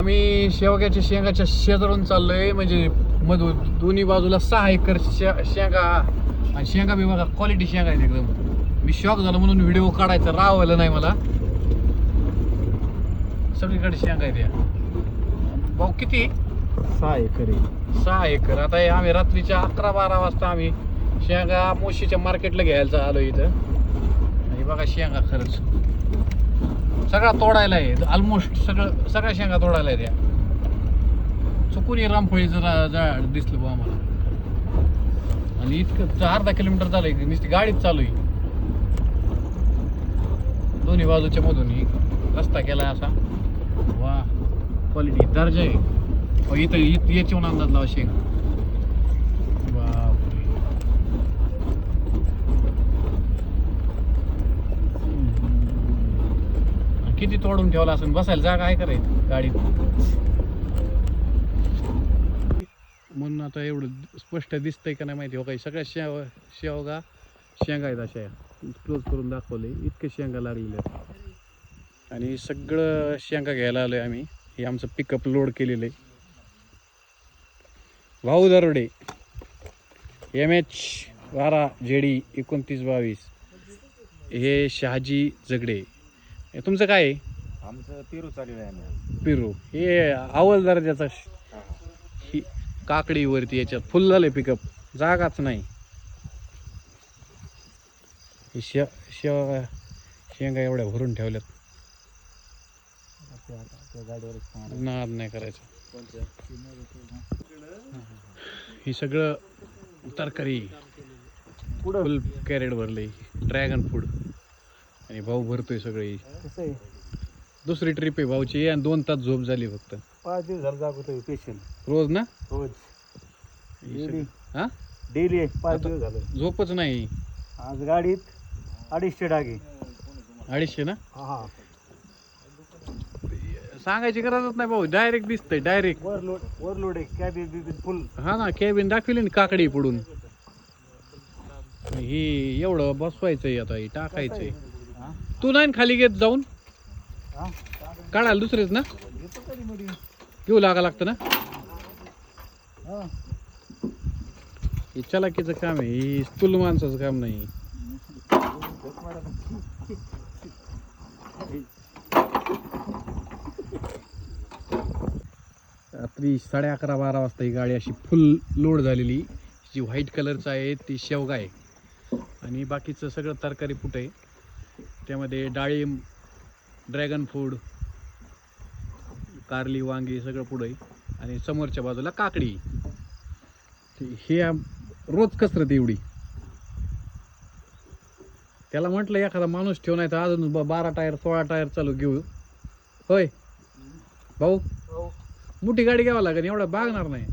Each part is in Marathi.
आम्ही शेवग्याच्या शेंगाच्या शेजारून चाललोय, म्हणजे मधून दोन्ही बाजूला 6 एकर शेंगा. आणि शेंगा बी बघा, क्वालिटी शेंगा आहेत एकदम. मी शॉक झालो म्हणून व्हिडिओ काढायचा रावलं नाही मला. सगळीकडे शेंगा आहेत या. भाऊ किती? 6 एकर आहे. 6 एकर. आता हे आम्ही रात्रीच्या 11-12 वाजता आम्ही शेंगा मोशीच्या मार्केटला घ्यायला आलो इथं. आणि बघा शेंगा खरंच सगळा तोडायला आहे, ऑलमोस्ट सगळ्या शेंगा तोडायला आहेत या. चुकून रामफळी जरा दिसलं बा आम्हाला. आणि इतकं अर्धा किलोमीटर झालंय, नुसती गाडीत चालू आहे. दोन्ही बाजूच्या मधून रस्ता केलाय असा. वा, क्वालिटी दर्जा आहे. इथं याच्याहून अंदाज लावा शेंगा. किती तोडून ठेवला असेल, बसायला जागा आहे करायची गाडीत. म्हणून आता एवढं स्पष्ट दिसतंय का नाही माहिती. हो काही सगळ्या शेवगा शेंगा आहेत अशा. क्लोज करून दाखवले, इतके शेंगा लागलेले आहेत. आणि सगळं शेंगा घ्यायला आलोय आम्ही. हे आमचं पिकअप लोड केलेलं आहे. भाऊ दरोडे MH12 JD 2922. हे शहाजी जगडे. तुमचं काय आहे? आमचं पेरू चालू आहे. पेरू हे अव्वल दर्जाचा. ही काकडीवरती याच्यात फुल झाले पिकअप, जागाच नाही. हे शेंगा एवढ्या भरून ठेवल्यात. नाद नाही करायचं. ही सगळं तरकारी फुल कॅरेट भरले. Dragon fruit. आणि भाऊ भरतोय सगळे. दुसरी ट्रिप आहे भाऊची. आणि 2 तास झोप झाली फक्त. 5 दिवस झालं जागवतोय पेशंट रोज ना? रोज हा डेली 5 दिवस झालं झोपच नाही. आज गाडीत 250 डागे. 250 ना? हा, सांगायची गरजच नाही भाऊ, डायरेक्ट दिसतंय. डायरेक्ट ओव्हरलोड आहे. कॅबिन फुल. हा ना, कॅबिन दाखविली ना काकडी पुढून. ही एवढं बसवायचंय आता, ही टाकायचंय. तू नाही खाली घेत जाऊन काढायला दुसरेच ना घेऊ लागतं ना. हे चलाकीचं काम आहे, ही स्थूल माणसाचं काम नाही. रात्री 11:30-12 वाजता ही गाडी अशी फुल लोड झालेली. जी व्हाईट कलरचं आहे ती शेवगा आहे. आणि बाकीचं सगळं तरकारी फूट आहे. त्यामध्ये डाळिंब, ड्रॅगन फ्रूट, कारली, वांगी सगळं पुढं आहे. आणि समोरच्या बाजूला काकडी. हे रोज कसरत एवढी. त्याला म्हटलं एखादा माणूस ठेवून आहे तर अजून 12 टायर 16 टायर चालू घेऊ. होय भाऊ, मोठी गाडी घ्यावं लागेल, एवढा बागणार नाही.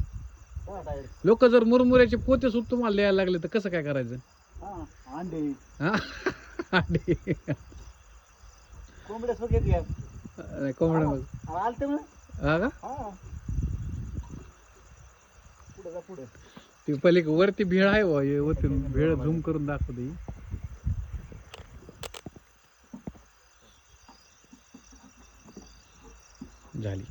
लोक जर मुरमुऱ्याचे पोते सुद्धा तुम्हाला द्यायला लागले तर कसं काय करायचं? अंडे हा अंडे कोंबड्या सोबत घ्या. कोंबड्या आलते मग. हा का? पुढे ती पलीक वरती भेळ आहे वरती भेळ झूम करून दाखवते. झाली.